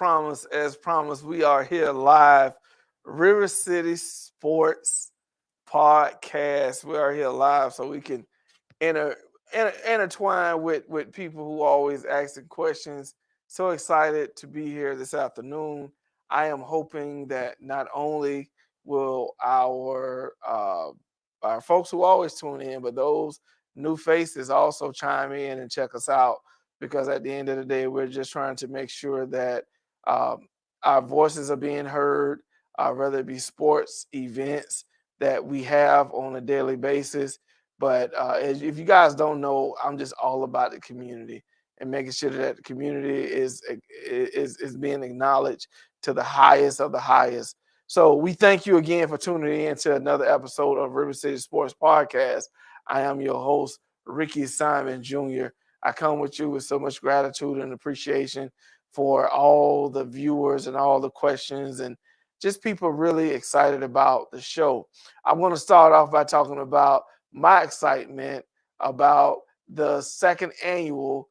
as promised, we are here live. River City Sports Podcast. We are here live so we can inter, intertwine with people who always asking questions. So excited to be here this afternoon. I am hoping that not only will our folks who always tune in, but those new faces also chime in and check us out because at the end of the day, we're just trying to make sure that um, our voices are being heard, whether it be sports events that we have on a daily basis. But if you guys don't know, I'm just all about the community and making sure that the community is being acknowledged to the highest of the highest. So we thank you again for tuning in to another episode of River City Sports Podcast. I am your host, Ricky Simon Jr. I come with you with so much gratitude and appreciation for all the viewers and all the questions and just people really excited about the show. I'm going to start off by talking about my excitement about the second annual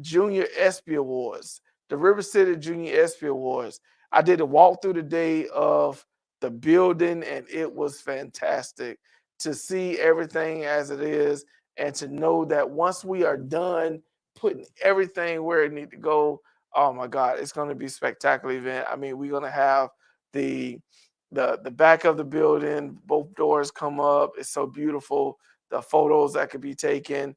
Junior ESPY Awards, the River City Junior ESPY Awards. I did a walkthrough today of the building, and it was fantastic to see everything as it is and to know that once we are done putting everything where it needs to go, oh my God, it's going to be a spectacular event. I mean, we're going to have the the back of the building, both doors come up. It's so beautiful. The photos that could be taken,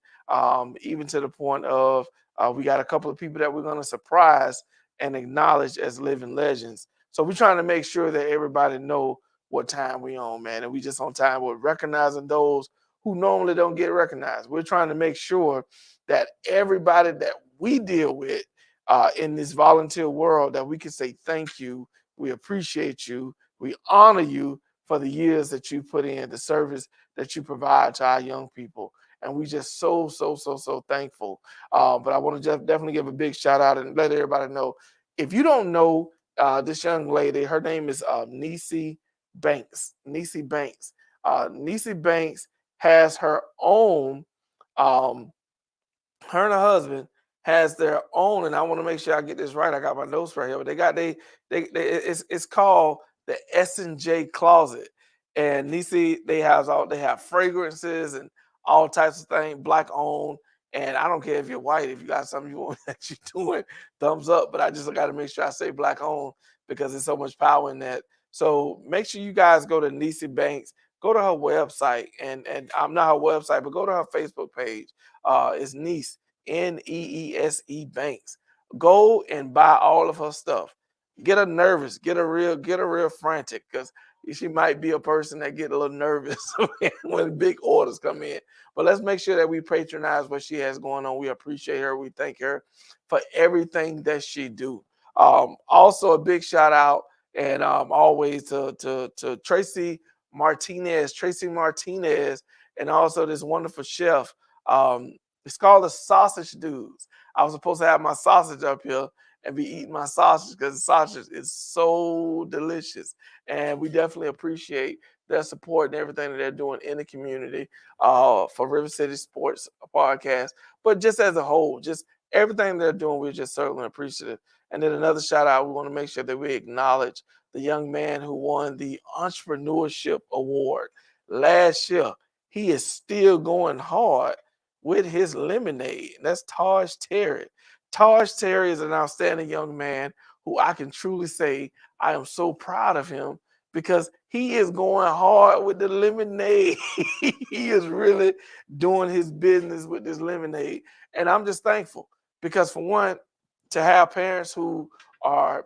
even to the point of we got a couple of people that we're going to surprise and acknowledge as living legends. So we're trying to make sure that everybody know what time we on, man, and we just on time with recognizing those who normally don't get recognized. We're trying to make sure that everybody that we deal with in this volunteer world that we can say thank you, we appreciate you, we honor you for the years that you put in, the service that you provide to our young people. And we just so thankful. But I want to just definitely give a big shout out and let everybody know. If you don't know this young lady, her name is Nisi Banks. Nisi Banks. Nisi Banks has her own um, her and her husband has their own, and I want to make sure I get this right. I got my notes right here, but they it's called the S&J Closet, and Nisi they have fragrances and all types of things, black owned. And I don't care if you're white, if you got something you want that you're doing, thumbs up. But I just got to make sure I say black owned because there's so much power in that. So make sure you guys go to Nisi Banks, go to her website, and I'm not her website, but go to her Facebook page. It's Niece Neese Banks. Go and buy all of her stuff. Get her nervous, get her real frantic, because she might be a person that get a little nervous when big orders come in. But let's make sure that we patronize what she has going on. We appreciate her. We thank her for everything that she do. Also, a big shout out and always to Tracy Martinez, and also this wonderful chef. It's called the Sausage Dudes. I was supposed to have my sausage up here and be eating my sausage because the sausage is so delicious. And we definitely appreciate their support and everything that they're doing in the community for River City Sports Podcast. But just as a whole, just everything they're doing, we're just certainly appreciative. And then another shout out, we want to make sure that we acknowledge the young man who won the Entrepreneurship Award last year. He is still going hard with his lemonade. That's Taj Terry. Taj Terry is an outstanding young man who I can truly say I am so proud of him because he is going hard with the lemonade. He is really doing his business with this lemonade. And I'm just thankful because, for one, to have parents who are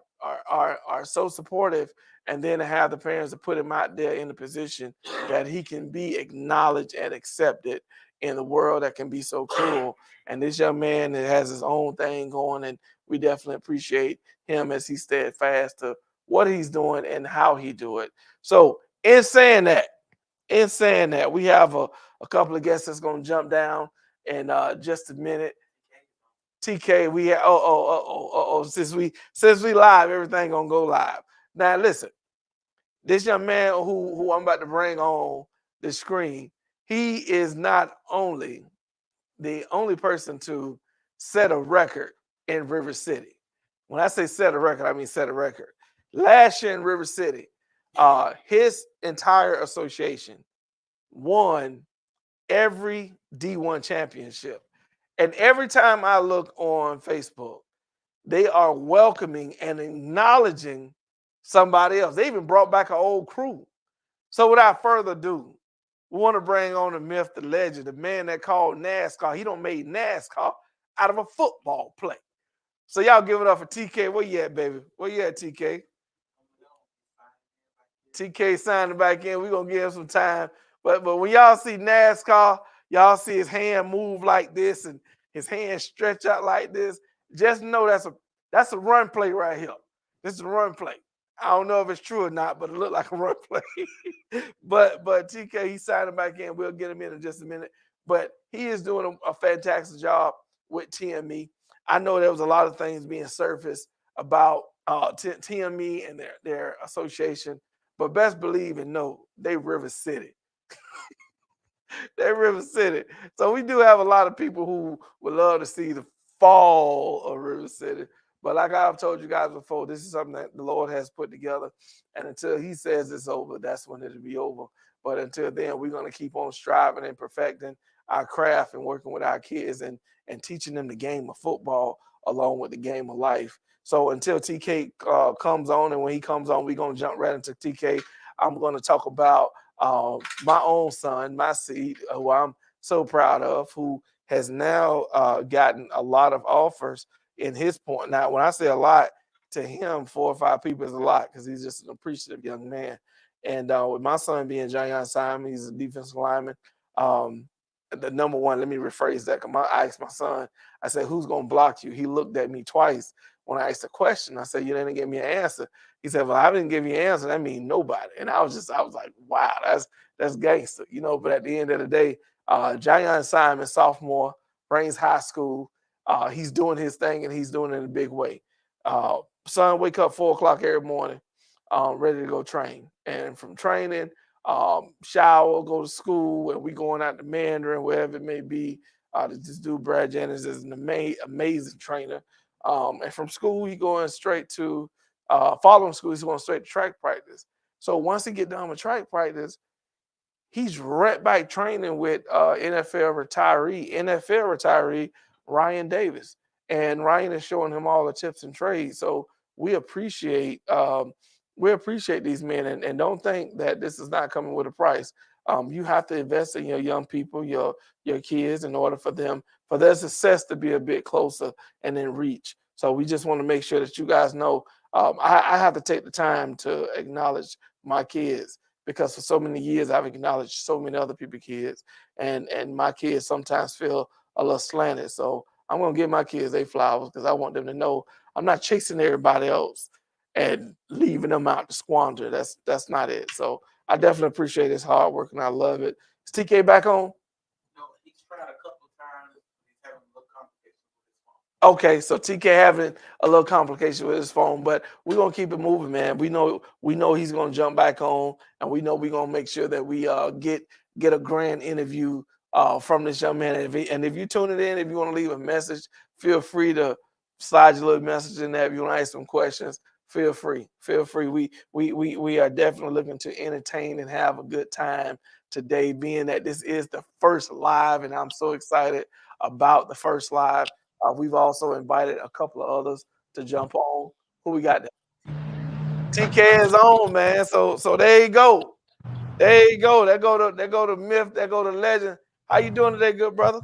so supportive, and then to have the parents to put him out there in a position that he can be acknowledged and accepted in the world that can be so cruel. And this young man that has his own thing going, and we definitely appreciate him as he steadfast to what he's doing and how he do it. So in saying that, we have a couple of guests that's going to jump down in just a minute. TK, we have, since we live, everything gonna go live. Now listen, this young man who I'm about to bring on the screen, he is not only the only person to set a record in River City. When I say set a record, I mean set a record. Last year in River City, his entire association won every D1 championship. And every time I look on Facebook, they are welcoming and acknowledging somebody else. They even brought back an old crew. So without further ado, we want to bring on the myth, the legend, the man that called NASCAR. He don't made NASCAR out of a football play. So y'all give it up for TK. Where you at, baby? Where you at, TK? TK signing back in. We're gonna give him some time. But when y'all see NASCAR, y'all see his hand move like this and his hand stretch out like this. Just know that's a run play right here. This is a run play. I don't know if it's true or not, but it looked like a run play. but TK, he's signing back in. We'll get him in just a minute. But he is doing a fantastic job with TME. I know there was a lot of things being surfaced about TME and their association, but best believe and know they River City. They River City. So we do have a lot of people who would love to see the fall of River City. But like I've told you guys before, this is something that the Lord has put together. And until he says it's over, that's when it'll be over. But until then, we're going to keep on striving and perfecting our craft and working with our kids and teaching them the game of football along with the game of life. So until TK comes on, and when he comes on, we're going to jump right into TK. I'm going to talk about my own son, my seed, who I'm so proud of, who has now gotten a lot of offers in his point. Now, when I say a lot, to him, 4 or 5 people is a lot because he's just an appreciative young man. And with my son being Jayon Simon, he's a defensive lineman. The number one, let me rephrase that. I asked my son, I said, who's going to block you? He looked at me twice when I asked a question. I said, you didn't give me an answer. He said, well, I didn't give you an answer. That means nobody. And I was like, wow, that's gangster, you know. But at the end of the day, Jayon Simon, sophomore, Brains High School, he's doing his thing and he's doing it in a big way. Son, wake up 4 o'clock every morning, ready to go train. And from training, shower, go to school, and we going out to Mandarin, wherever it may be. This dude, Brad Jennings, is an amazing trainer. And from school, he going straight to following school, he's going straight to track practice. So once he get done with track practice, he's right back training with NFL retiree Ryan Davis, and Ryan is showing him all the tips and trades. So we appreciate these men, and don't think that this is not coming with a price. You have to invest in your young people, your kids, in order for their success to be a bit closer and in reach. So we just want to make sure that you guys know. I have to take the time to acknowledge my kids, because for so many years I've acknowledged so many other people's kids, and my kids sometimes feel a little slanted. So I'm gonna give my kids their flowers because I want them to know I'm not chasing everybody else and leaving them out to squander. That's not it. So I definitely appreciate his hard work and I love it. Is TK back on? No, he's tried a couple of times. He's having a little complication with his phone. Okay, so TK having a little complication with his phone, but we're gonna keep it moving, man. We know he's gonna jump back on, and we know we're gonna make sure that we get a grand interview from this young man. And if you tune it in, if you want to leave a message, feel free to slide your little message in there. If you want to ask some questions, feel free. Feel free. We are definitely looking to entertain and have a good time today, being that this is the first live, and I'm so excited about the first live. We've also invited a couple of others to jump on. Who we got? TK is on, man. So there you go. There you go. There go to myth. There go to legend. How you doing today, good brother?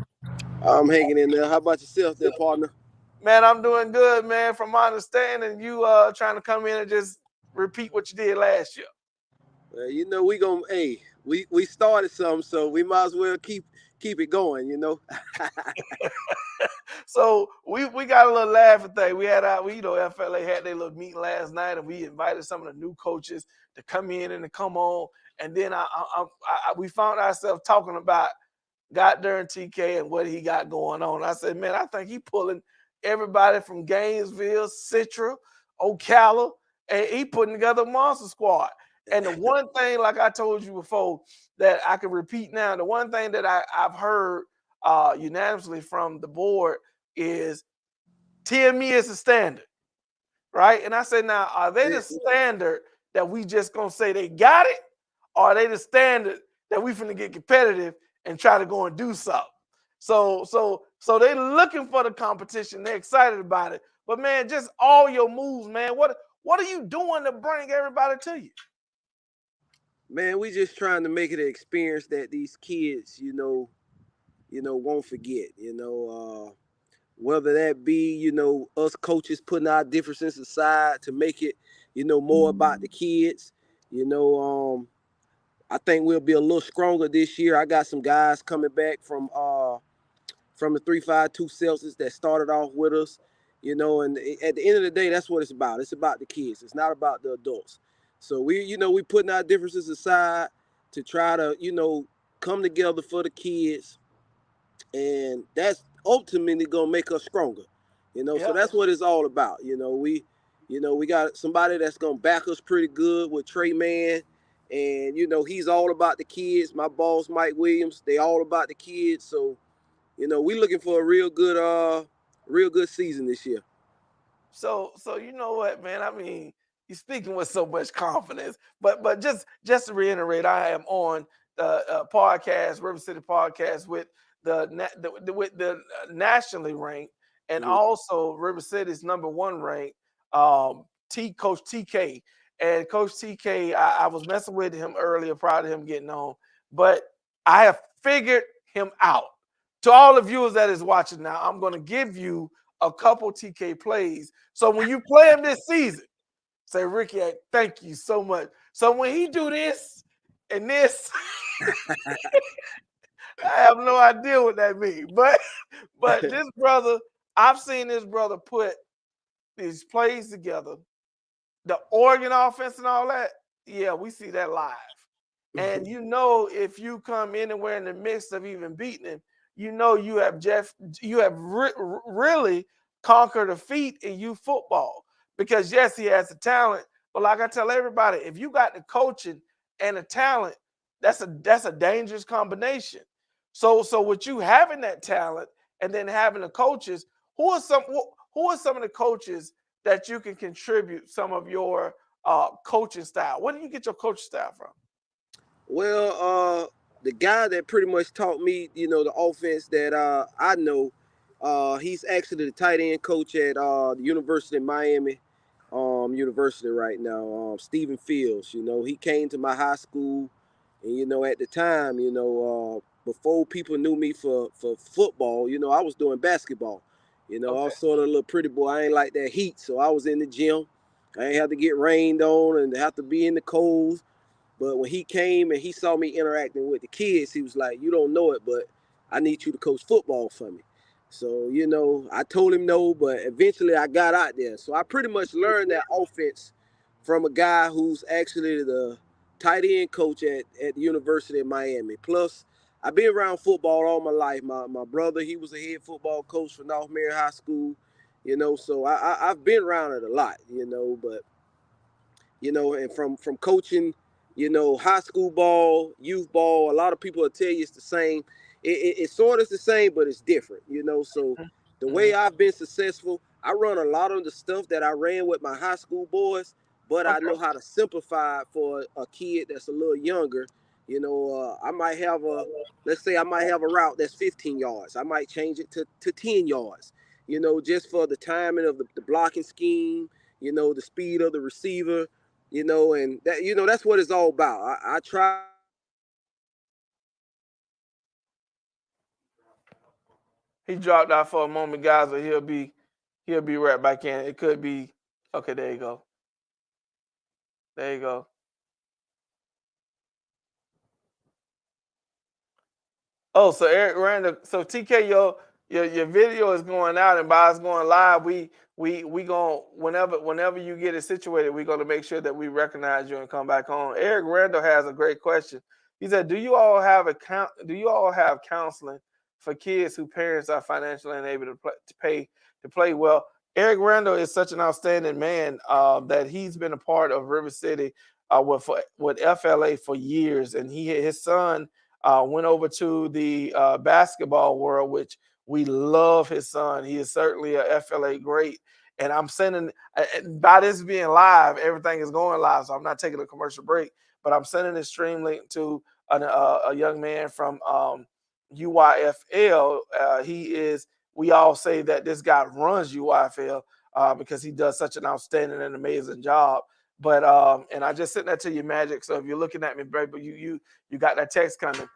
I'm hanging in there. How about yourself there, partner? Man, I'm doing good, man. From my understanding, you trying to come in and just repeat what you did last year. You know we gonna we started something, so we might as well keep it going. You know. So we got a little laughing thing. We had FLA had their little meeting last night, and we invited some of the new coaches to come in and to come on. And then we found ourselves talking about got during TK and what he got going on. I said, man, I think he pulling everybody from Gainesville, Citra, Ocala, and he putting together a monster squad. And the one thing, like I told you before, that I can repeat now, the one thing that I've heard unanimously from the board is TME is the standard. right? And I said, now, are they the standard that we just gonna say they got it, or are they the standard that we finna get competitive and try to go and do something? So they looking for the competition. They're excited about it. But man, just all your moves, man. What are you doing to bring everybody to you? Man, we just trying to make it an experience that these kids, won't forget. Whether that be, us coaches putting our differences aside to make it, more about the kids. I think we'll be a little stronger this year. I got some guys coming back from the 352 Celtics that started off with us, and at the end of the day, that's what it's about. It's about the kids. It's not about the adults. So we putting our differences aside to try to, come together for the kids, and that's ultimately gonna make us stronger. So that's what it's all about. We got somebody that's gonna back us pretty good with Trey Mann, and he's all about the kids. My boss Mike Williams, they all about the kids. So we looking for a real good season this year. So you know what, man? I mean, you're speaking with so much confidence. But just to reiterate, I am on the podcast, River City Podcast, with the nationally ranked and also River City's #1 ranked Coach TK. And Coach TK, I was messing with him earlier prior to him getting on, but I have figured him out. To all the viewers that is watching now, I'm going to give you a couple TK plays. So when you play him this season, say, Ricky, thank you so much. So when he do this and this, I have no idea what that means. But this brother, I've seen this brother put these plays together. The Oregon offense and all that, yeah, we see that live. And if you come anywhere in the midst of even beating him, you have really conquered a feat in youth football. Because yes, he has the talent, but like I tell everybody, if you got the coaching and the talent, that's a dangerous combination. So with you having that talent and then having the coaches, who are some of the coaches that you can contribute some of your coaching style? Where do you get your coaching style from? Well, the guy that pretty much taught me, the offense that I know, he's actually the tight end coach at the University of Miami University right now, Stephen Fields. He came to my high school, and at the time, before people knew me for football, I was doing basketball. I was sort of a little pretty boy. I ain't like that heat, so I was in the gym. I ain't have to get rained on and have to be in the cold. But when he came and he saw me interacting with the kids, he was like, "You don't know it, but I need you to coach football for me." So, I told him no, but eventually I got out there. So I pretty much learned that offense from a guy who's actually the tight end coach at the University of Miami. Plus, I've been around football all my life. My brother, he was a head football coach for North Marion High School, so I've been around it a lot, but, and from coaching, high school ball, youth ball, a lot of people will tell you it's the same. It's sort of the same, but it's different, So the way I've been successful, I run a lot of the stuff that I ran with my high school boys, but I know how to simplify it for a kid that's a little younger. I might have let's say I might have a route that's 15 yards. I might change it to 10 yards, just for the timing of the blocking scheme, the speed of the receiver, and that, that's what it's all about. I try. He dropped out for a moment, guys, but he'll be right back in. It could be okay. There you go. There you go. Oh, so Eric Randall. So TK, your video is going out, and by us going live, we going whenever you get it situated, we're gonna make sure that we recognize you and come back on. Eric Randall has a great question. He said, Do you all have counseling for kids whose parents are financially unable to play well? Eric Randall is such an outstanding man that he's been a part of River City with FLA for years, and his son went over to the basketball world, which we love his son. He is certainly a FLA great. And I'm sending, by this being live, everything is going live, so I'm not taking a commercial break, but I'm sending this stream link to a young man from UYFL. We all say that this guy runs UYFL because he does such an outstanding and amazing job. But and I just sent that to you, Magic. So if you're looking at me, baby, you got that text coming.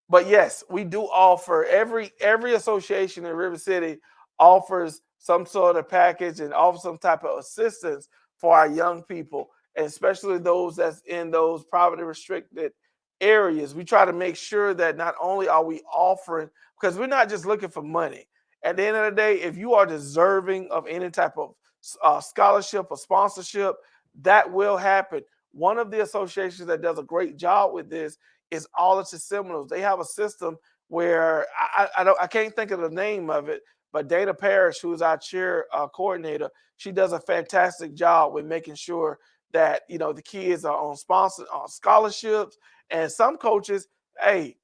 But yes, we do offer every association in River City offers some sort of package and offers some type of assistance for our young people, and especially those that's in those poverty restricted areas. We try to make sure that not only are we offering, because we're not just looking for money. At the end of the day, if you are deserving of any type of scholarship or sponsorship, that will happen. One of the associations that does a great job with this is Arlington Seminoles. They have a system where I can't think of the name of it, but Dana Parrish, who is our cheer coordinator, she does a fantastic job with making sure that the kids are on scholarships. And some coaches, hey,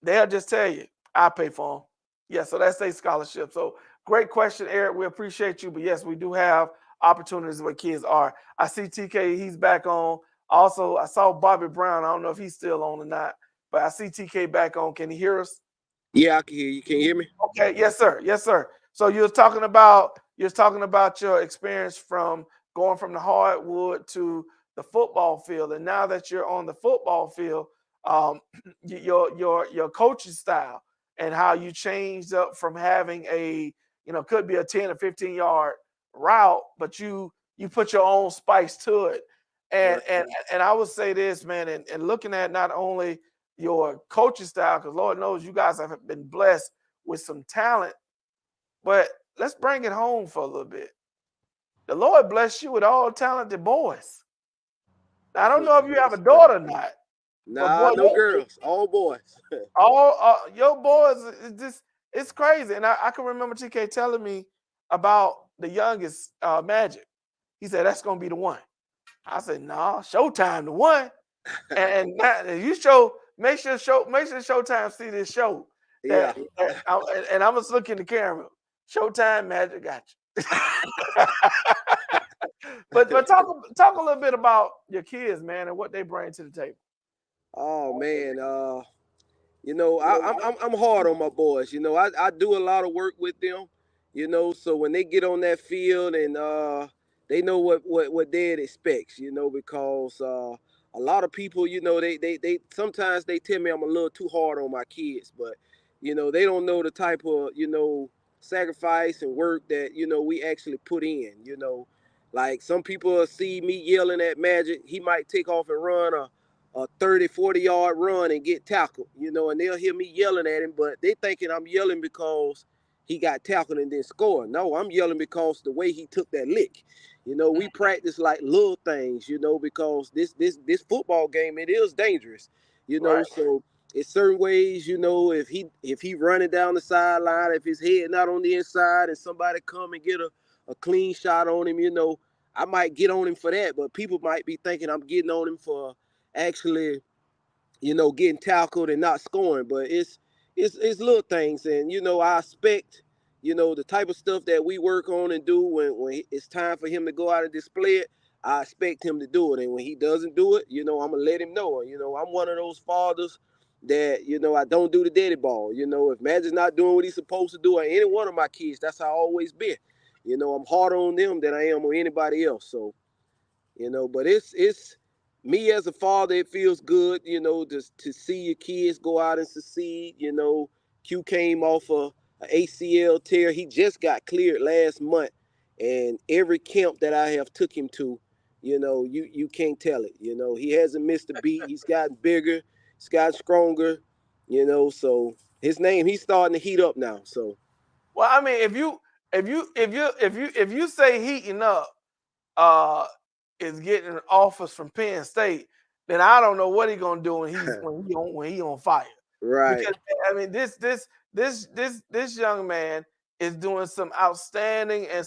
they'll just tell you, I pay for them. Yeah, so that's a scholarship. So great question, Eric. We appreciate you. But yes, we do have opportunities where kids are. I see TK, he's back on. Also, I saw Bobby Brown. I don't know if he's still on or not, but I see TK back on. Can he hear us? Yeah, I can hear you. Can you hear me? Okay, yes, sir. Yes, sir. So you're talking about your experience from going from the hardwood to the football field, and now that you're on the football field, your coaching style and how you changed up from having could be a 10 or 15 yard route, but you put your own spice to it. And Right. and I would say this, man, and looking at not only your coaching style, because Lord knows you guys have been blessed with some talent, but let's bring it home for a little bit. The Lord bless you with all talented boys. Now, I don't know if you have a daughter or not, but Nah, boy, no girls, all boys. all your boys is just, it's crazy. And I can remember TK telling me about the youngest Magic. He said that's gonna be the one. I said, nah, Showtime the one. And you make sure Showtime see this show. Yeah. And I'm just looking at the camera. Showtime, Magic got you. but talk a little bit about your kids, man, and what they bring to the table. Oh man, I'm hard on my boys. I do a lot of work with them. So when they get on that field and they know what dad expects. Because a lot of people, they sometimes they tell me I'm a little too hard on my kids, but they don't know the type of sacrifice and work that we actually put in. Like some people see me yelling at Magic, he might take off and run a 30, 40-yard run and get tackled, and they'll hear me yelling at him, but they thinking I'm yelling because he got tackled and then scored. No, I'm yelling because the way he took that lick. We practice like little things, because this football game, it is dangerous, Right. so it's certain ways, if he running down the sideline, if his head not on the inside and somebody come and get a clean shot on him, I might get on him for that, but people might be thinking I'm getting on him for actually, getting tackled and not scoring. But it's little things, and I expect, the type of stuff that we work on and do when it's time for him to go out and display it. I expect him to do it, and when he doesn't do it, I'm gonna let him know. I'm one of those fathers that I don't do the daddy ball. If Magic's not doing what he's supposed to do, or any one of my kids, that's how I always been. I'm harder on them than I am on anybody else. So, but it's me as a father, it feels good, just to see your kids go out and succeed. Q came off a ACL tear. He just got cleared last month, and every camp that I have took him to, you can't tell it. He hasn't missed a beat. He's gotten bigger. He's gotten stronger. So his name, he's starting to heat up now. So, Well, I mean, if you say heating up is getting offers from Penn State, then I don't know what he's gonna do when he on fire. right. Because I mean, this young man is doing some outstanding and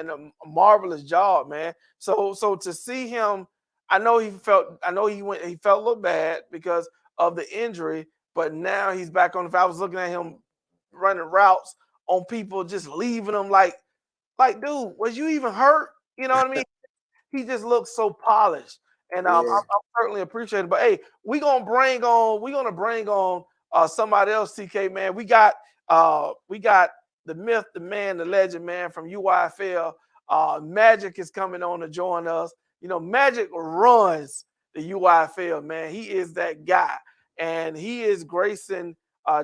a marvelous job, man. So to see him, I know he felt a little bad because of the injury, but now he's back on. If I was looking at him running routes on people, just leaving them like Like, dude, was you even hurt? You know what I mean? He just looks so polished, and I'm Yeah. certainly appreciative. But hey, we're gonna bring on somebody else. TK, man, we got the myth, the man, the legend, man from UYFL. Magic is coming on to join us. You know, Magic runs the UYFL, man. He is that guy, and he is gracing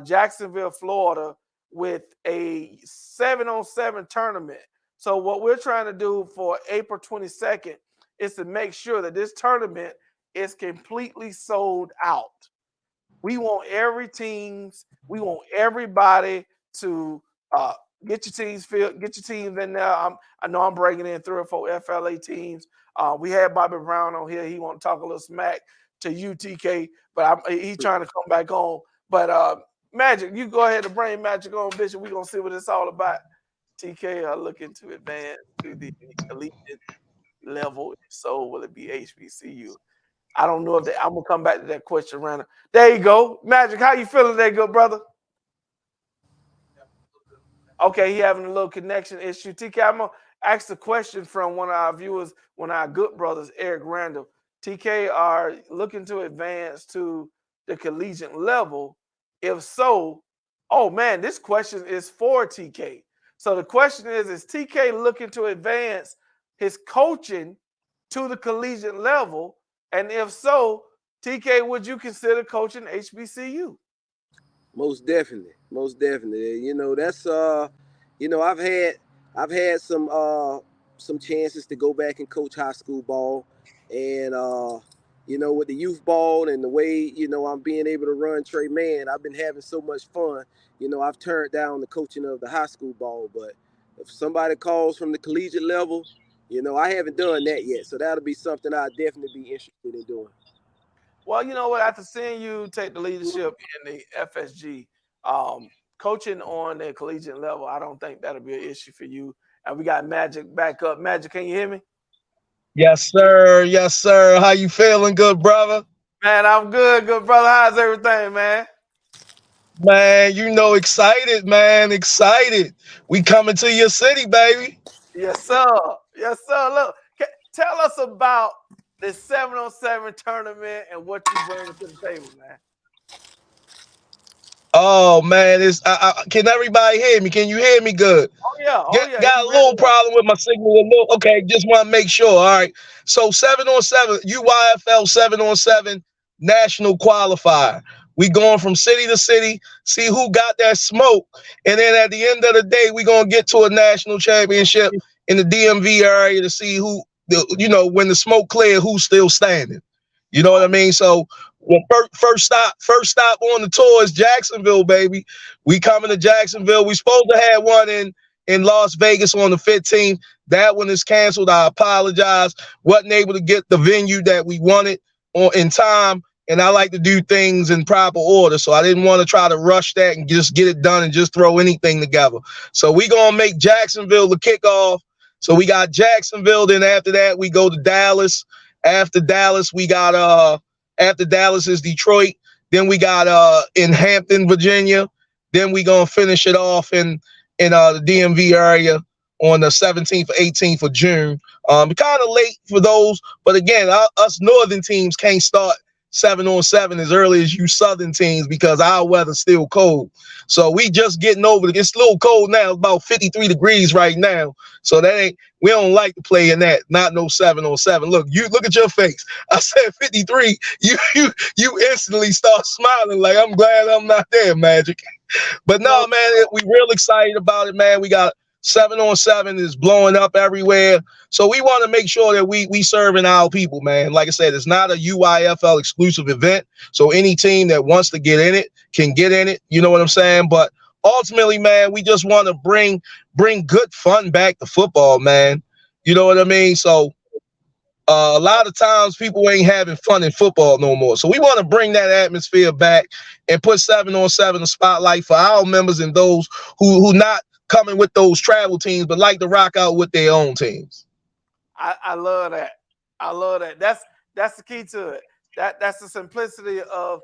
Jacksonville, Florida, with a 7-on-7 tournament. So what we're trying to do for April 22nd is to make sure that this tournament is completely sold out. We want we want everybody to get your teams filled, get your teams in there. I know I'm bringing in 3 or 4 FLA teams. We had Bobby Brown on here. He want to talk a little smack to you, TK, but he's trying to come back on. But Magic, you go ahead and bring Magic on, Bishop. We're going to see what it's all about. TK, looking to advance to the collegiate level. So will it be HBCU? I don't know if I'm gonna come back to that question, Randall. There you go, Magic. How you feeling today, good brother? Okay, he having a little connection issue. TK, I'm gonna ask the question from one of our viewers, one of our good brothers, Eric Randall. TK are looking to advance to the collegiate level. If so, oh man, this question is for TK. So the question is TK looking to advance his coaching to the collegiate level? And if so, TK, would you consider coaching HBCU? Most definitely, most definitely. You know, that's you know, I've had some chances to go back and coach high school ball, and you know, with the youth ball and the way, you know, I'm being able to run Trey Man, I've been having so much fun. You know, I've turned down the coaching of the high school ball, but if somebody calls from the collegiate level, you know, I haven't done that yet, so that'll be something I'd definitely be interested in doing. Well, you know what? After seeing you take the leadership in the FSG, coaching on the collegiate level, I don't think that'll be an issue for you. And we got Magic back up. Magic, can you hear me? Yes, sir. Yes, sir. How you feeling, good brother? Man, I'm good, good brother. How's everything, man? Man, you know, excited, man. Excited. We coming to your city, baby. Yes, sir. Yes, sir. Look, tell us about the 7-on-7 tournament and what you bring to the table, man. Oh man, can everybody hear me? Can you hear me good? Oh yeah, Got a you ready? little problem with my signal. Okay, just want to make sure. All right. So 7-on-7, UYFL 7-on-7 national qualifier. We going from city to city, see who got that smoke, and then at the end of the day, we gonna get to a national championship in the DMV area to see who, you know, when the smoke clear, who's still standing. You know what I mean? So well, first stop on the tour is Jacksonville, baby. We coming to Jacksonville. We supposed to have one in Las Vegas on the 15th. That one is canceled. I apologize. Wasn't able to get the venue that we wanted in time. And I like to do things in proper order. So I didn't want to try to rush that and just get it done and just throw anything together. So we going to make Jacksonville the kickoff. So we got Jacksonville. Then after that, we go to Dallas. After Dallas, we got after Dallas is Detroit. Then we got in Hampton, Virginia. Then we gonna finish it off in the DMV area on the 17th or 18th of June. Kind of late for those, but again, us northern teams can't start 7-on-7 as early as you southern teams because our weather's still cold. So we just getting over it. It's a little cold now. It's about 53 degrees right now. So we don't like to play in that. Not no 7-on-7. Look at your face. I said 53. You instantly start smiling like I'm glad I'm not there, Magic. But no, man, we real excited about it, man. We got 7-on-7 is blowing up everywhere. So we want to make sure that we serving our people, man. Like I said, it's not a UYFL exclusive event. So any team that wants to get in it can get in it. You know what I'm saying? But ultimately, man, we just want to bring good fun back to football, man. You know what I mean? So a lot of times people ain't having fun in football no more. So we want to bring that atmosphere back and put 7-on-7 a spotlight for our members and those who not coming with those travel teams, but like to rock out with their own teams. I love that. I love that. That's the key to it. That's the simplicity of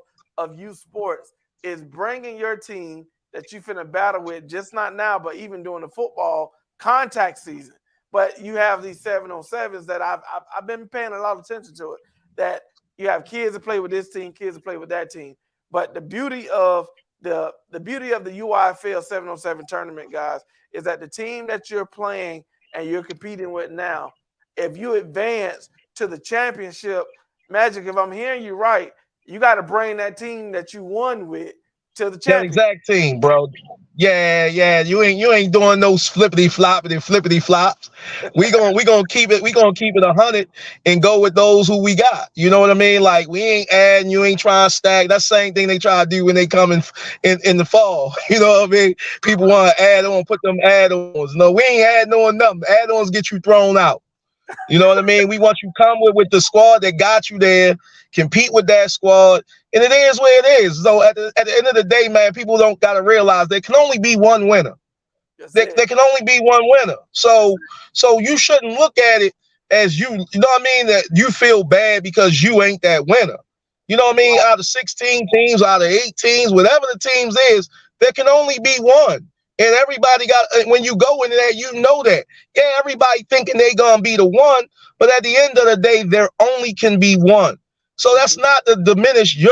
youth sports is bringing your team that you finna battle with, just not now, but even during the football contact season. But you have these 7-on-7s that I've been paying a lot of attention to it. That you have kids that play with this team, kids that play with that team. But the beauty of the UIFL 7-on-7 tournament, guys, is that the team that you're playing and you're competing with now, if you advance to the championship, Magic, if I'm hearing you right, you got to bring that team that you won with to the championship. That exact team, bro. Yeah. You ain't doing those flippity flops. We gonna keep it 100 and go with those who we got. You know what I mean? Like, we ain't adding, you ain't trying to stack. That's the same thing they try to do when they come in the fall. You know what I mean? People want to add on, put them add-ons. No, we ain't adding on nothing. Add-ons get you thrown out. You know what I mean? We want you to come with the squad that got you there, compete with that squad, and it is where it is. So at the end of the day, man, people don't got to realize there can only be one winner. There can only be one winner. So you shouldn't look at it as you know what I mean, that you feel bad because you ain't that winner. You know what I mean? Out of 16 teams, out of 8 teams, whatever the teams is, there can only be one. And everybody got, when you go into that, you know that. Yeah, everybody thinking they gonna be the one, but at the end of the day, there only can be one. So that's not to diminish your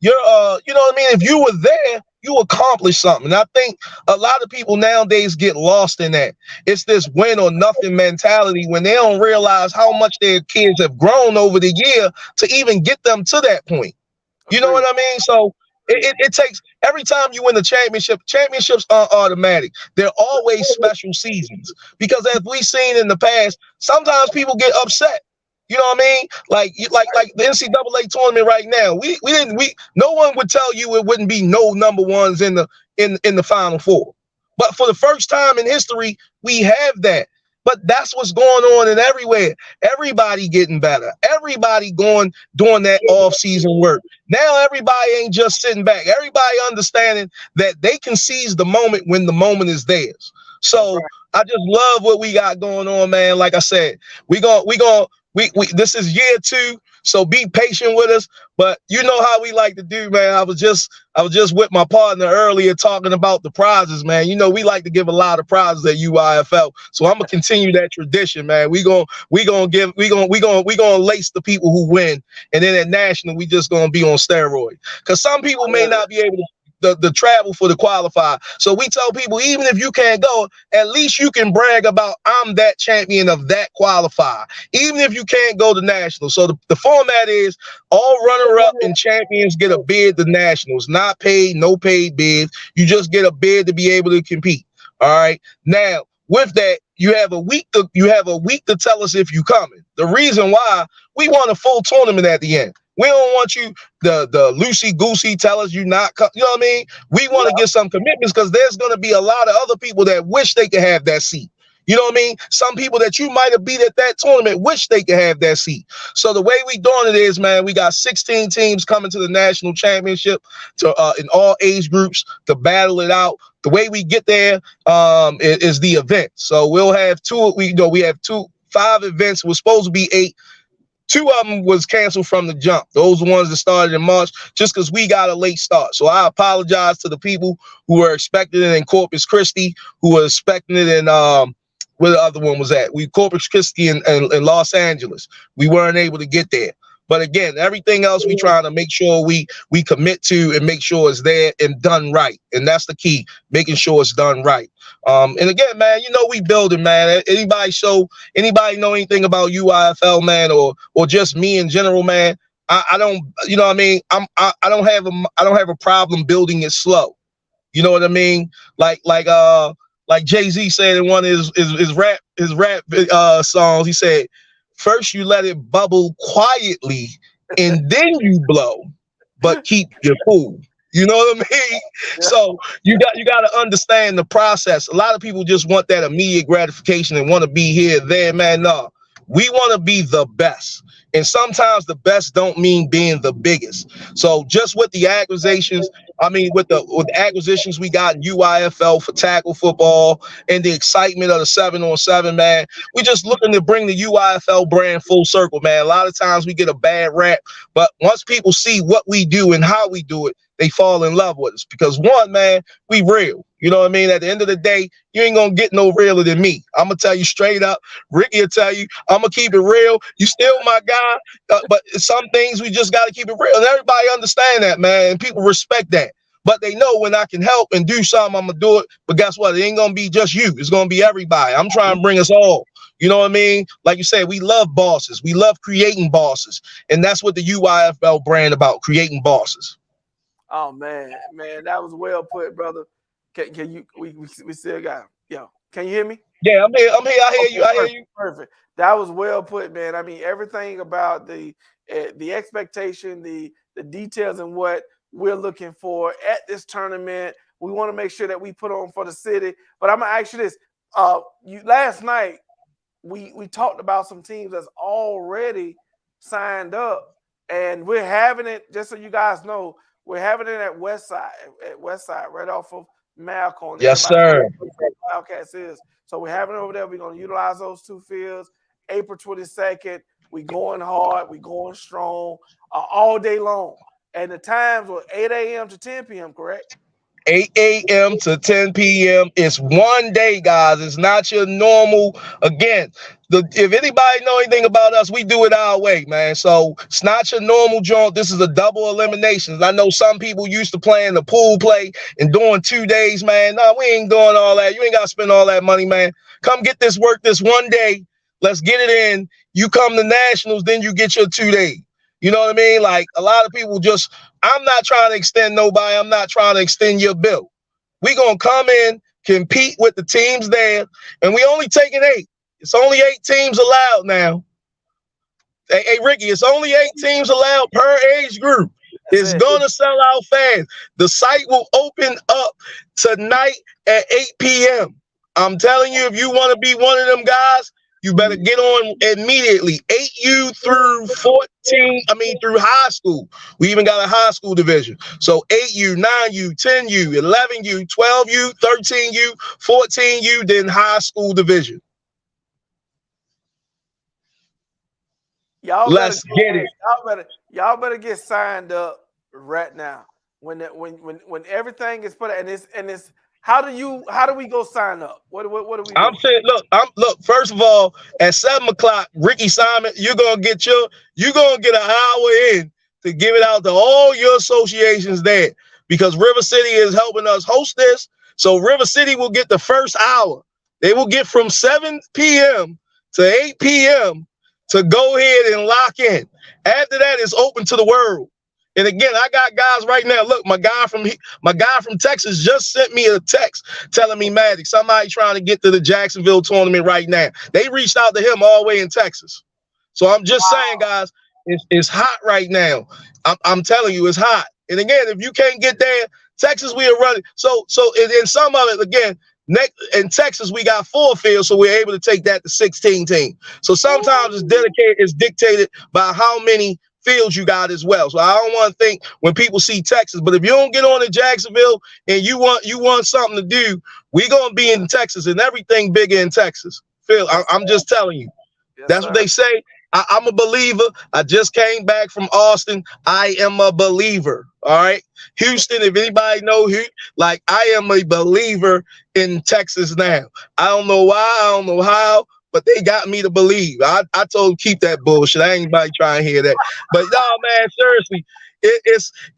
you know what I mean? If you were there, you accomplished something. And I think a lot of people nowadays get lost in that. It's this win or nothing mentality when they don't realize how much their kids have grown over the year to even get them to that point. You know what I mean? So it takes, every time you win the championship, championships aren't automatic. They're always special seasons, because as we've seen in the past, sometimes people get upset. You know what I mean? Like the NCAA tournament right now, no one would tell you it wouldn't be no number ones in the Final Four. But for the first time in history, we have that. But that's what's going on in everywhere. Everybody getting better. Everybody doing that off-season work. Now everybody ain't just sitting back. Everybody understanding that they can seize the moment when the moment is theirs. So I just love what we got going on, man. Like I said, we this is year 2, so be patient with us. But you know how we like to do, man. I was just with my partner earlier talking about the prizes, man. You know, we like to give a lot of prizes at UIFL, so I'm gonna continue that tradition, man. We gonna lace the people who win, and then at national we just gonna be on steroids, because some people may not be able to the travel for the qualifier. So we tell people, even if you can't go, at least you can brag about, I'm that champion of that qualifier, even if you can't go to nationals. So the format is all runner-up and champions get a bid to nationals, not paid, no paid bids. You just get a bid to be able to compete. All right. Now, with that, you have a week to tell us if you coming. The reason why, we want a full tournament at the end. We don't want you the loosey goosey tell us you not come. You know what I mean? We want to get some commitments, because there's going to be a lot of other people that wish they could have that seat. You know what I mean? Some people that you might have beat at that tournament wish they could have that seat. So the way we doing it is, man, we got 16 teams coming to the national championship to in all age groups to battle it out. The way we get there is the event. So we'll have we have 5 events. We're supposed to be 8. 2 of them was canceled from the jump. Those are ones that started in March, just because we got a late start. So I apologize to the people who were expecting it in Corpus Christi, who were expecting it in where the other one was at. Corpus Christi in Los Angeles. We weren't able to get there. But again, everything else we trying to make sure we commit to and make sure it's there and done right. And that's the key, making sure it's done right. And again, man, you know, we building, man. Anybody know anything about UIFL, man, or just me in general, man? I don't, you know what I mean? I don't have a problem building it slow. You know what I mean? Like Jay-Z said in one of his rap songs, he said, first you let it bubble quietly and then you blow, but keep your cool. You know what I mean? Yeah. So you got to understand the process. A lot of people just want that immediate gratification and want to be here, there, man. No, we want to be the best. And sometimes the best don't mean being the biggest. So just with the accusations, I mean, with the acquisitions we got in UIFL for tackle football and the excitement of the 7-on-7, man, we just looking to bring the UIFL brand full circle, man. A lot of times we get a bad rap, but once people see what we do and how we do it, they fall in love with us because one, man, we real. You know what I mean? At the end of the day, you ain't gonna get no realer than me. I'm gonna tell you straight up. Ricky will tell you, I'm gonna keep it real. You still my guy, but some things we just gotta keep it real. And everybody understand that, man. And people respect that. But they know when I can help and do something, I'm gonna do it. But guess what? It ain't gonna be just you. It's gonna be everybody. I'm trying to bring us all. You know what I mean? Like you said, we love bosses. We love creating bosses. And that's what the UIFL brand about, creating bosses. Oh man, that was well put, brother. Can you? We still got him. Yo, can you hear me? Yeah, I'm here. I hear you. I hear you. Perfect. That was well put, man. I mean, everything about the expectation, the details, and what we're looking for at this tournament. We want to make sure that we put on for the city. But I'm gonna ask you this: last night we talked about some teams that's already signed up, and we're having it. Just so you guys know, we're having it at Westside, right off of Malcolm. Yes, sir. Wildcats is. So we're having it over there. We're going to utilize those two fields. April 22nd, we going hard. We going strong all day long. And the times were 8 a.m. to 10 p.m., correct? 8 a.m. to 10 p.m. It's one day, guys. It's not your normal. Again, if anybody know anything about us, we do it our way, man. So it's not your normal joint. This is a double elimination. I know some people used to playing the pool play and doing 2 days, man. No, we ain't doing all that. You ain't got to spend all that money, man. Come get this work this one day. Let's get it in. You come to nationals, then you get your 2 days. You know what I mean? Like a lot of people just, I'm not trying to extend nobody. I'm not trying to extend your bill. We're going to come in, compete with the teams there, and we only taking 8. It's only 8 teams allowed now. Hey, Ricky, it's only 8 teams allowed per age group. It's going to sell out fast. The site will open up tonight at 8 p.m. I'm telling you, if you want to be one of them guys, you better get on immediately. 8U through 14, through high school. We even got a high school division. So 8U, 9U, 10U, 11U, 12U, 13U, 14U, then high school division. Let's get it. Y'all better get signed up right now. When everything is put and it's how do we go sign up? What do we do? I'm saying, look, first of all, at 7 o'clock, Ricky Simon, you're gonna get an hour in to give it out to all your associations there because River City is helping us host this. So River City will get the first hour. They will get from 7 p.m. to 8 p.m. to go ahead and lock in. After that, it's open to the world. And again, I got guys right now. Look, my guy from Texas just sent me a text telling me, Magic, somebody trying to get to the Jacksonville tournament right now. They reached out to him all the way in Texas. So I'm just saying, guys, it's hot right now. I'm telling you, it's hot. And again, if you can't get there, Texas, we are running. So in some of it, again, in Texas, we got 4 fields, so we're able to take that to 16 teams. So sometimes it's dictated by how many fields you got as well. So I don't want to think when people see Texas, but if you don't get on in Jacksonville and you want something to do, we're gonna be in Texas and everything bigger in Texas. Phil, I'm just telling you. That's what they say. I'm a believer. I just came back from Austin. I am a believer. All right. Houston, if anybody know who, like I am a believer in Texas now. I don't know why, I don't know how, but they got me to believe. I told them keep that bullshit. I ain't anybody trying to hear that. But no, man, seriously,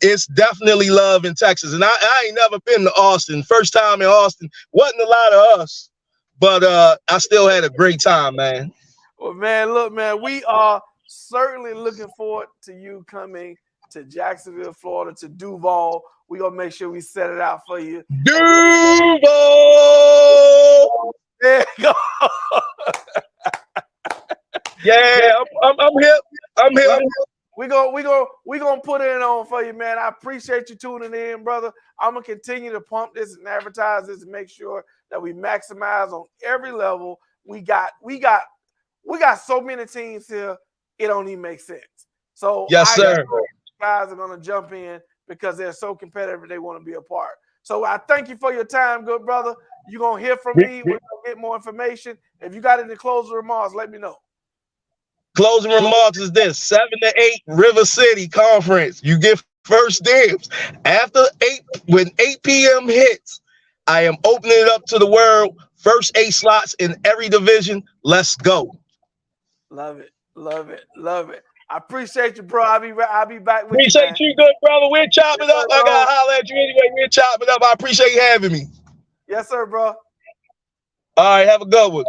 it's definitely love in Texas. And I ain't never been to Austin. First time in Austin, wasn't a lot of us, but I still had a great time, man. Well, man, look, man, we are certainly looking forward to you coming to Jacksonville, Florida, to Duval. We're going to make sure we set it out for you. Duval! There you go. Yeah, I'm hip. I'm hip. We gonna put it on for you, man. I appreciate you tuning in, brother. I'm gonna continue to pump this and advertise this and make sure that we maximize on every level. We got so many teams here, it don't even make sense. So yes, sir. Guys are gonna jump in because they're so competitive and they want to be a part. So I thank you for your time, good brother. You're going to hear from me. We're going to get more information. If you got any closing remarks, let me know. Closing remarks is this: 7 to 8 River City Conference. You get first dibs. After 8, when 8 p.m. hits, I am opening it up to the world. First 8 slots in every division. Let's go. Love it. Love it. Love it. I appreciate you, bro. I'll be back with you, Appreciate man. you, good brother. We'll chop it Yes, up. sir, I bro. gotta holler at you anyway. We'll chop it up. I appreciate you having me. Yes, sir, bro. All right, have a good one.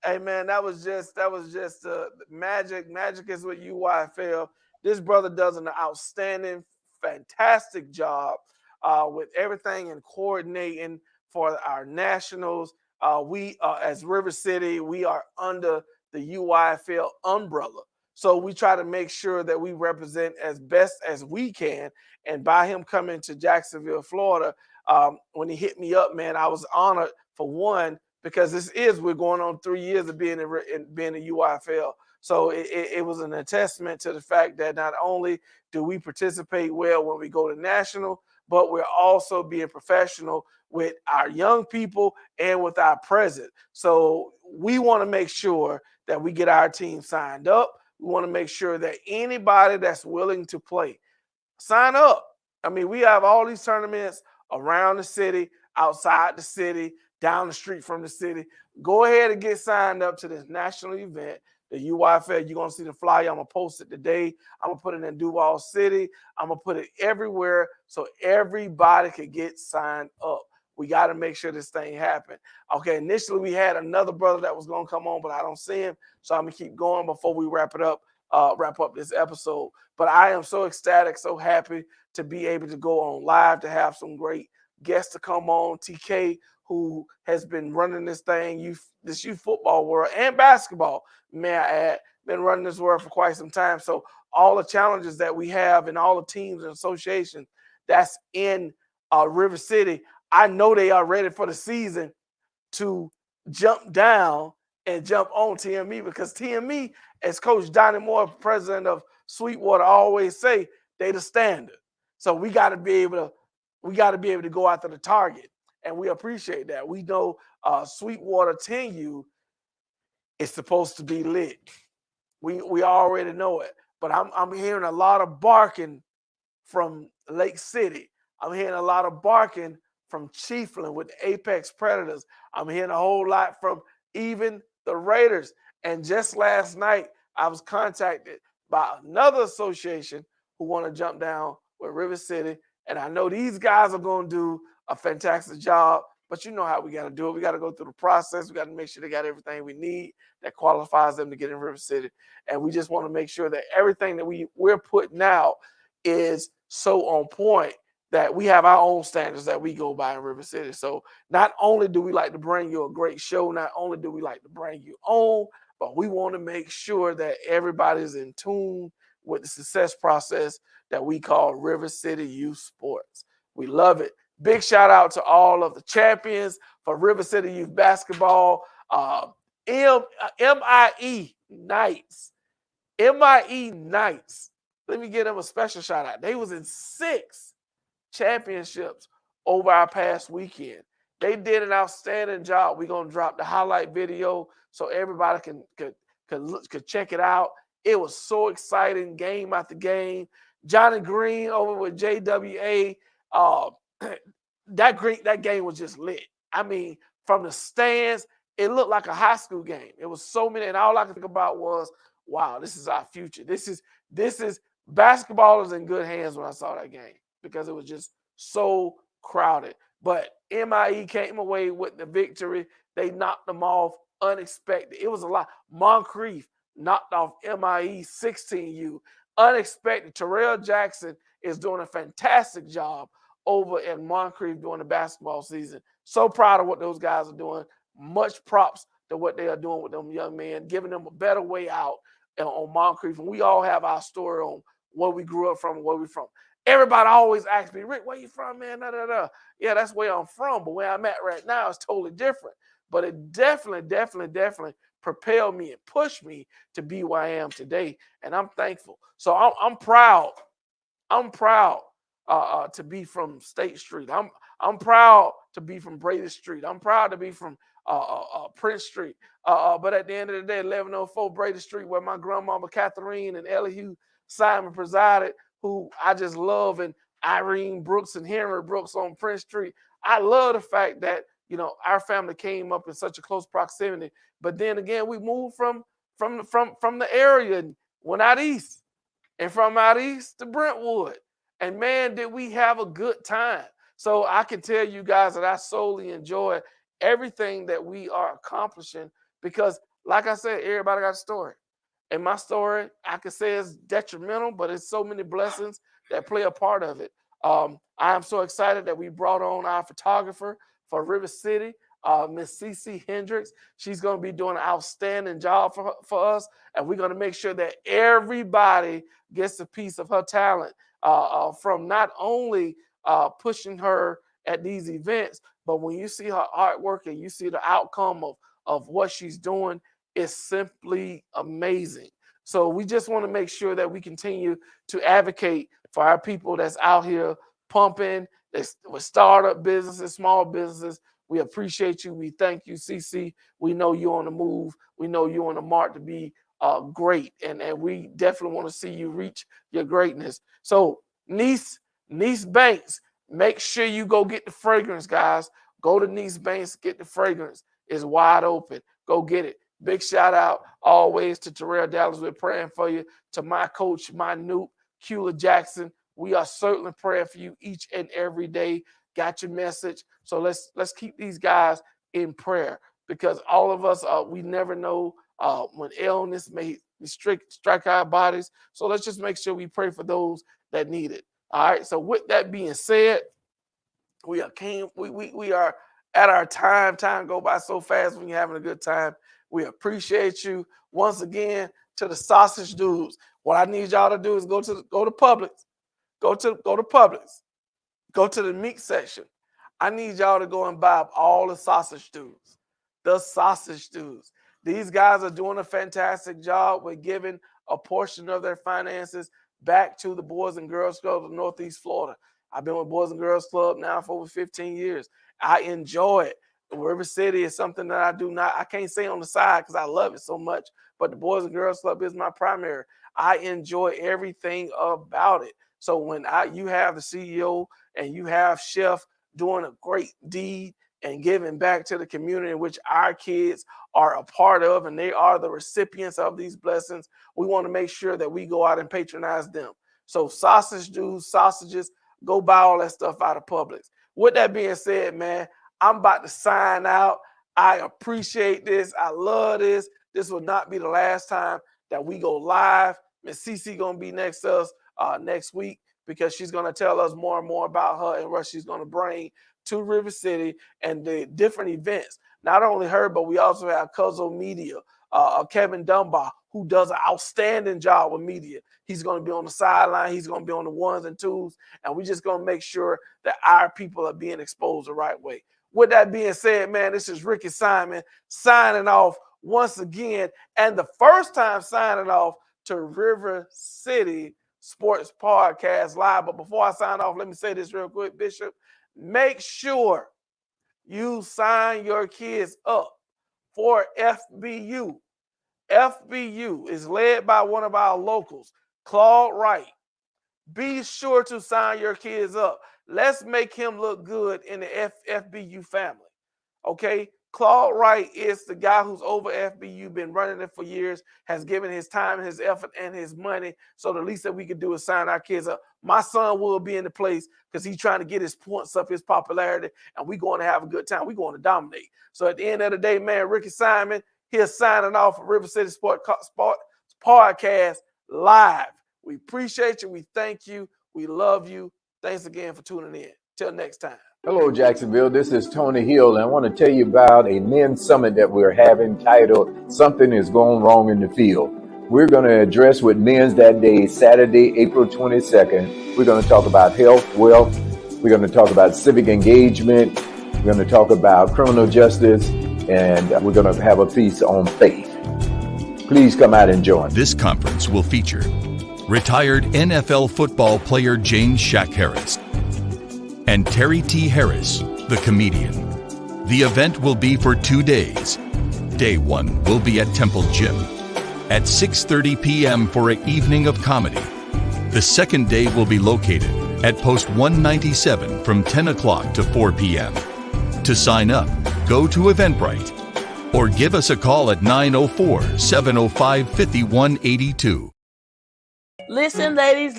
Hey, man, that was just magic. Magic is what UYFL. This brother does an outstanding, fantastic job with everything and coordinating for our nationals. We as River City, we are under the UYFL umbrella. So we try to make sure that we represent as best as we can. And by him coming to Jacksonville, Florida, when he hit me up, man, I was honored for one, because we're going on 3 years of being being a UYFL. So it was an attestament to the fact that not only do we participate well when we go to national, but we're also being professional with our young people and with our present. So we want to make sure that we get our team signed up. We want to make sure that anybody that's willing to play, sign up. I mean, we have all these tournaments around the city, outside the city, down the street from the city. Go ahead and get signed up to this national event, the UYFL. You're going to see the flyer. I'm going to post it today. I'm going to put it in Duval City. I'm going to put it everywhere so everybody can get signed up. We got to make sure this thing happen. Okay, initially we had another brother that was going to come on, but I don't see him. So I'm going to keep going before we wrap up this episode. But I am so ecstatic, so happy to be able to go on live, to have some great guests to come on. TK, who has been running this thing, this youth football world and basketball, may I add, been running this world for quite some time. So all the challenges that we have and all the teams and associations that's in River City, I know they are ready for the season to jump down and jump on TME, because TME, as Coach Donnie Moore, president of Sweetwater, always say, they the standard. So we got to be able to go after the target. And we appreciate that. We know Sweetwater 10U is supposed to be lit. We already know it. But I'm hearing a lot of barking from Lake City. I'm hearing a lot of barking from Chiefland with the Apex Predators. I'm hearing a whole lot from even the Raiders. And just last night, I was contacted by another association who want to jump down with River City. And I know these guys are going to do a fantastic job, but you know how we got to do it. We got to go through the process. We got to make sure they got everything we need that qualifies them to get in River City. And we just want to make sure that everything that we're putting out is so on point that we have our own standards that we go by in River City. So not only do we like to bring you a great show, not only do we like to bring you on, but we want to make sure that everybody's in tune with the success process that we call River City Youth Sports. We love it. Big shout out to all of the champions for River City Youth Basketball. MIE Knights. MIE Knights. Let me give them a special shout out. They was in 6 championships over our past weekend. They did an outstanding job. We're going to drop the highlight video so everybody could check it out. It was so exciting, game after game. Johnny Green over with JWA. That game was just lit. I mean, from the stands, it looked like a high school game. It was so many, and all I could think about was, wow, this is our future. This is basketball is in good hands when I saw that game, because it was just so crowded. But MIE came away with the victory. They knocked them off unexpected. It was a lot. Moncrief knocked off MIE 16U. Unexpected. Terrell Jackson is doing a fantastic job over at Moncrief during the basketball season. So proud of what those guys are doing. Much props to what they are doing with them young men, giving them a better way out on Moncrief. And we all have our story on where we grew up from and where we're from. Everybody always asks me, Rick, where you from, man? Da, da, da. Yeah, that's where I'm from. But where I'm at right now is totally different. But it definitely propelled me and pushed me to be where I am today. And I'm thankful. So I'm proud. I'm proud to be from State Street. I'm proud to be from Brady Street. I'm proud to be from Prince Street. But at the end of the day, 1104 Brady Street, where my grandmama Catherine and Elihu Simon presided, who I just love, and Irene Brooks and Henry Brooks on Prince Street. I love the fact that, you know, our family came up in such a close proximity. But then again, we moved from the area and went out east, and from out east to Brentwood. And man, did we have a good time. So I can tell you guys that I solely enjoy everything that we are accomplishing, because like I said, everybody got a story. And my story, I could say it's detrimental, but it's so many blessings that play a part of it. I am so excited that we brought on our photographer for River City, Miss CC Hendricks. She's going to be doing an outstanding job for us, and we're going to make sure that everybody gets a piece of her talent, from not only pushing her at these events, but when you see her artwork and you see the outcome of what she's doing, it's simply amazing. So we just want to make sure that we continue to advocate for our people that's out here pumping, with startup businesses, small businesses. We appreciate you. We thank you, CC. We know you're on the move. We know you're on the mark to be great. And we definitely want to see you reach your greatness. So Niece Banks, make sure you go get the fragrance, guys. Go to Niece Banks, get the fragrance. It's wide open. Go get it. Big shout out always to Terrell Dallas. We're praying for you. To my coach, my Nuke, Kula Jackson. We are certainly praying for you each and every day. Got your message. So let's keep these guys in prayer, because all of us, we never know when illness may strike our bodies. So let's just make sure we pray for those that need it. All right. So with that being said, we are at our time. Time go by so fast when you're having a good time. We appreciate you once again. To the sausage dudes, what I need y'all to do is go to Publix, go to Publix, go to the meat section. I need y'all to go and buy up all the sausage dudes. The sausage dudes. These guys are doing a fantastic job with giving a portion of their finances back to the Boys and Girls Club of Northeast Florida. I've been with Boys and Girls Club now for over 15 years. I enjoy it. River City is something that I can't say on the side because I love it so much, but the Boys and Girls Club is my primary. I enjoy everything about it. So when you have the CEO and you have Chef doing a great deed and giving back to the community in which our kids are a part of, and they are the recipients of these blessings, we want to make sure that we go out and patronize them. So sausage dudes, sausages, go buy all that stuff out of Publix. With that being said, man, I'm about to sign out. I appreciate this. I love this. This will not be the last time that we go live. Miss CC going to be next to us next week, because she's going to tell us more and more about her and what she's going to bring to River City and the different events. Not only her, but we also have Cuzzo Media, Kevin Dunbar, who does an outstanding job with media. He's going to be on the sideline. He's going to be on the ones and twos. And we're just going to make sure that our people are being exposed the right way. With that being said, man, this is Ricky Simon signing off once again, and the first time signing off to River City Sports Podcast Live. But before I sign off, let me say this real quick, Bishop. Make sure you sign your kids up for FBU. FBU is led by one of our locals, Claude Wright. Be sure to sign your kids up. Let's make him look good in the FBU family. Okay? Claude Wright is the guy who's over FBU, been running it for years, has given his time, his effort, and his money. So the least that we can do is sign our kids up. My son will be in the place because he's trying to get his points up, his popularity, and we're going to have a good time. We're going to dominate. So at the end of the day, man, Ricky Simon, he's signing off for River City Sports Podcast Live. We appreciate you. We thank you. We love you. Thanks again for tuning in. Till next time. Hello, Jacksonville. This is Tony Hill, and I want to tell you about a men's summit that we're having titled Something is Going Wrong in the Field. We're going to address with men's that day, Saturday, April 22nd. We're going to talk about health, wealth. We're going to talk about civic engagement. We're going to talk about criminal justice, and we're going to have a piece on faith. Please come out and join. This conference will feature retired NFL football player James Shaq Harris, and Terry T. Harris, the comedian. The event will be for 2 days. Day 1 will be at Temple Gym at 6:30 p.m. for an evening of comedy. The second day will be located at Post 197 from 10 o'clock to 4 p.m. To sign up, go to Eventbrite or give us a call at 904-705-5182. Listen, ladies,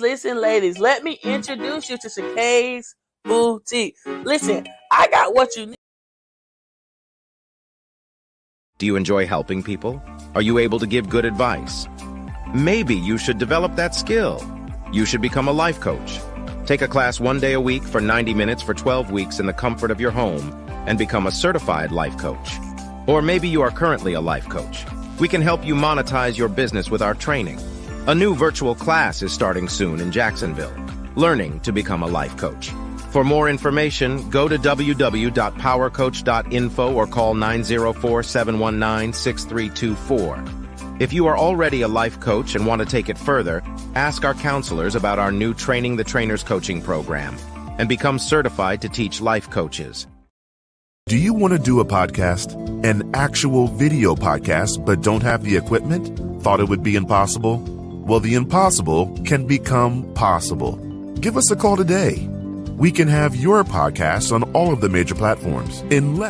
let me introduce you to Shakay's Boutique. Listen, I got what you need. Do you enjoy helping people? Are you able to give good advice? Maybe you should develop that skill. You should become a life coach. Take a class 1 day a week for 90 minutes for 12 weeks in the comfort of your home and become a certified life coach. Or maybe you are currently a life coach. We can help you monetize your business with our training. A new virtual class is starting soon in Jacksonville. Learning to become a life coach. For more information, go to www.powercoach.info or call 904-719-6324. If you are already a life coach and want to take it further, ask our counselors about our new Training the Trainers coaching program and become certified to teach life coaches. Do you want to do a podcast, an actual video podcast, but don't have the equipment? Thought it would be impossible? Well, the impossible can become possible. Give us a call today. We can have your podcast on all of the major platforms in less